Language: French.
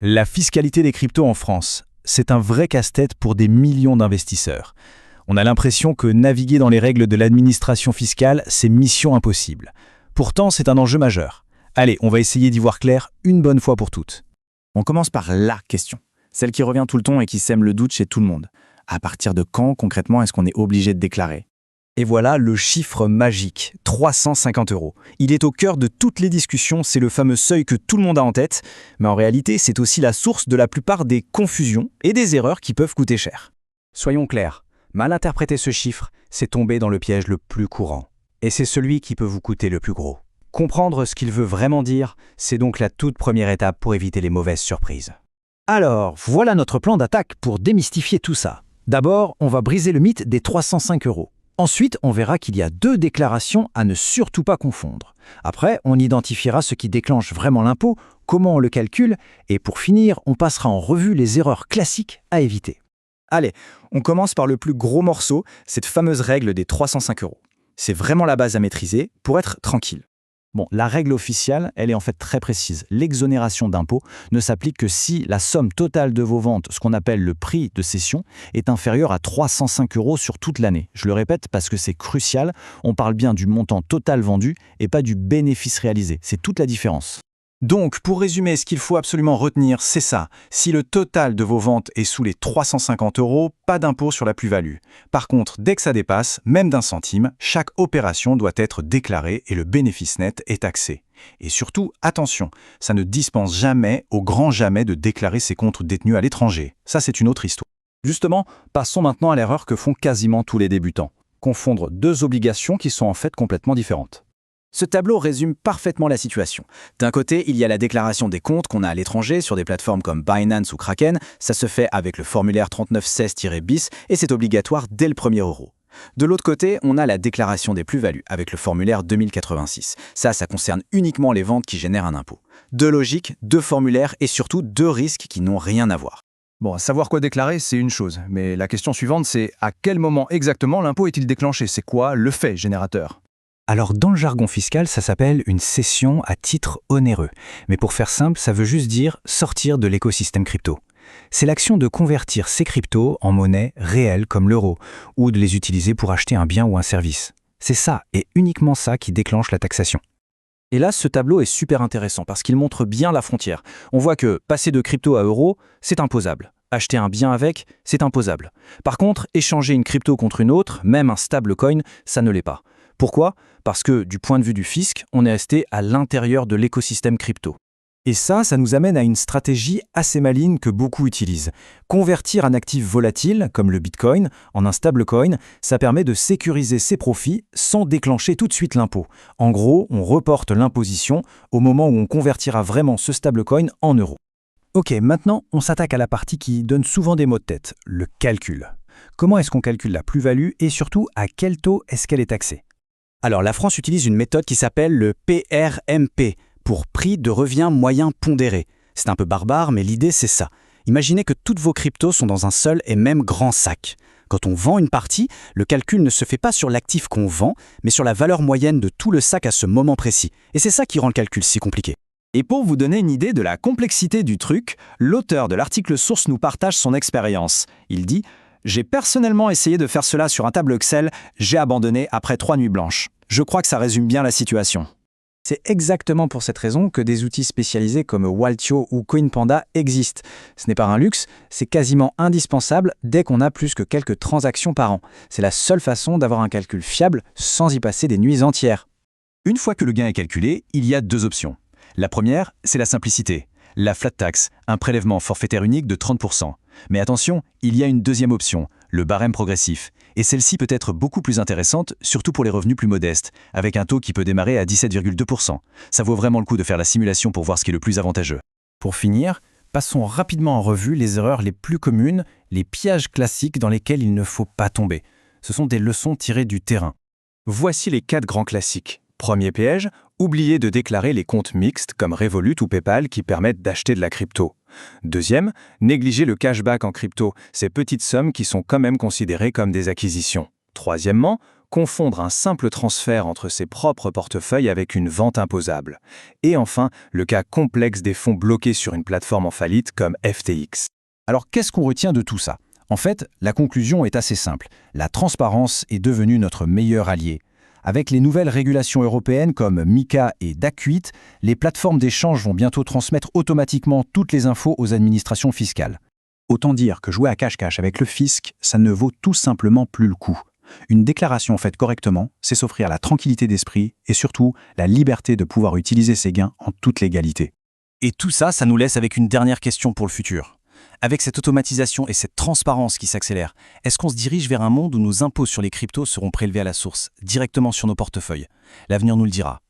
La fiscalité des cryptos en France, c'est un vrai casse-tête pour des millions d'investisseurs. On a l'impression que naviguer dans les règles de l'administration fiscale, c'est mission impossible. Pourtant, c'est un enjeu majeur. Allez, on va essayer d'y voir clair une bonne fois pour toutes. On commence par la question, celle qui revient tout le temps et qui sème le doute chez tout le monde. À partir de quand, concrètement, est-ce qu'on est obligé de déclarer ? Et voilà le chiffre magique, 350 €. Il est au cœur de toutes les discussions, c'est le fameux seuil que tout le monde a en tête, mais en réalité, c'est aussi la source de la plupart des confusions et des erreurs qui peuvent coûter cher. Soyons clairs, mal interpréter ce chiffre, c'est tomber dans le piège le plus courant. Et c'est celui qui peut vous coûter le plus gros. Comprendre ce qu'il veut vraiment dire, c'est donc la toute première étape pour éviter les mauvaises surprises. Alors, voilà notre plan d'attaque pour démystifier tout ça. D'abord, on va briser le mythe des 305 €. Ensuite, on verra qu'il y a 2 déclarations à ne surtout pas confondre. Après, on identifiera ce qui déclenche vraiment l'impôt, comment on le calcule, et pour finir, on passera en revue les erreurs classiques à éviter. Allez, on commence par le plus gros morceau, cette fameuse règle des 305 €. C'est vraiment la base à maîtriser pour être tranquille. Bon, la règle officielle, elle est en fait très précise. L'exonération d'impôt ne s'applique que si la somme totale de vos ventes, ce qu'on appelle le prix de cession, est inférieure à 305 € sur toute l'année. Je le répète parce que c'est crucial, on parle bien du montant total vendu et pas du bénéfice réalisé. C'est toute la différence. Donc, pour résumer, ce qu'il faut absolument retenir, c'est ça. Si le total de vos ventes est sous les 350 €, pas d'impôt sur la plus-value. Par contre, dès que ça dépasse, même d'1 centime, chaque opération doit être déclarée et le bénéfice net est taxé. Et surtout, attention, ça ne dispense jamais, au grand jamais, de déclarer ses comptes détenus à l'étranger. Ça, c'est une autre histoire. Justement, passons maintenant à l'erreur que font quasiment tous les débutants. Confondre 2 obligations qui sont en fait complètement différentes. Ce tableau résume parfaitement la situation. D'un côté, il y a la déclaration des comptes qu'on a à l'étranger sur des plateformes comme Binance ou Kraken. Ça se fait avec le formulaire 3916-bis et c'est obligatoire dès le premier euro. De l'autre côté, on a la déclaration des plus-values avec le formulaire 2086. Ça concerne uniquement les ventes qui génèrent un impôt. 2 logiques, 2 formulaires et surtout 2 risques qui n'ont rien à voir. Bon, savoir quoi déclarer, c'est une chose. Mais la question suivante, c'est à quel moment exactement l'impôt est-il déclenché ? C'est quoi le fait générateur ? Alors dans le jargon fiscal, ça s'appelle une cession à titre onéreux. Mais pour faire simple, ça veut juste dire sortir de l'écosystème crypto. C'est l'action de convertir ces cryptos en monnaie réelle comme l'euro, ou de les utiliser pour acheter un bien ou un service. C'est ça, et uniquement ça, qui déclenche la taxation. Et là, ce tableau est super intéressant parce qu'il montre bien la frontière. On voit que passer de crypto à euro, c'est imposable. Acheter un bien avec, c'est imposable. Par contre, échanger une crypto contre une autre, même un stablecoin, ça ne l'est pas. Pourquoi ? Parce que, du point de vue du fisc, on est resté à l'intérieur de l'écosystème crypto. Et ça nous amène à une stratégie assez maligne que beaucoup utilisent. Convertir un actif volatile, comme le Bitcoin, en un stablecoin, ça permet de sécuriser ses profits sans déclencher tout de suite l'impôt. En gros, on reporte l'imposition au moment où on convertira vraiment ce stablecoin en euros. Ok, maintenant, on s'attaque à la partie qui donne souvent des maux de tête, le calcul. Comment est-ce qu'on calcule la plus-value et surtout, à quel taux est-ce qu'elle est taxée ? Alors, la France utilise une méthode qui s'appelle le PRMP, pour prix de revient moyen pondéré. C'est un peu barbare, mais l'idée c'est ça. Imaginez que toutes vos cryptos sont dans un seul et même grand sac. Quand on vend une partie, le calcul ne se fait pas sur l'actif qu'on vend, mais sur la valeur moyenne de tout le sac à ce moment précis. Et c'est ça qui rend le calcul si compliqué. Et pour vous donner une idée de la complexité du truc, l'auteur de l'article source nous partage son expérience. Il dit « J'ai personnellement essayé de faire cela sur un tableau Excel, j'ai abandonné après 3 nuits blanches. Je crois que ça résume bien la situation. » C'est exactement pour cette raison que des outils spécialisés comme Waltio ou CoinPanda existent. Ce n'est pas un luxe, c'est quasiment indispensable dès qu'on a plus que quelques transactions par an. C'est la seule façon d'avoir un calcul fiable sans y passer des nuits entières. Une fois que le gain est calculé, il y a 2 options. La première, c'est la simplicité. La flat tax, un prélèvement forfaitaire unique de 30%. Mais attention, il y a une deuxième option, le barème progressif. Et celle-ci peut être beaucoup plus intéressante, surtout pour les revenus plus modestes, avec un taux qui peut démarrer à 17,2%. Ça vaut vraiment le coup de faire la simulation pour voir ce qui est le plus avantageux. Pour finir, passons rapidement en revue les erreurs les plus communes, les pièges classiques dans lesquels il ne faut pas tomber. Ce sont des leçons tirées du terrain. Voici les 4 grands classiques. Premier piège, oublier de déclarer les comptes mixtes comme Revolut ou PayPal qui permettent d'acheter de la crypto. Deuxième, négliger le cashback en crypto, ces petites sommes qui sont quand même considérées comme des acquisitions. Troisièmement, confondre un simple transfert entre ses propres portefeuilles avec une vente imposable. Et enfin, le cas complexe des fonds bloqués sur une plateforme en faillite comme FTX. Alors qu'est-ce qu'on retient de tout ça? En fait, la conclusion est assez simple. La transparence est devenue notre meilleur allié. Avec les nouvelles régulations européennes comme MiCA et DAC8, les plateformes d'échange vont bientôt transmettre automatiquement toutes les infos aux administrations fiscales. Autant dire que jouer à cache-cache avec le fisc, ça ne vaut tout simplement plus le coup. Une déclaration faite correctement, c'est s'offrir la tranquillité d'esprit et surtout la liberté de pouvoir utiliser ses gains en toute légalité. Et tout ça, ça nous laisse avec une dernière question pour le futur. Avec cette automatisation et cette transparence qui s'accélère, est-ce qu'on se dirige vers un monde où nos impôts sur les cryptos seront prélevés à la source, directement sur nos portefeuilles? L'avenir nous le dira.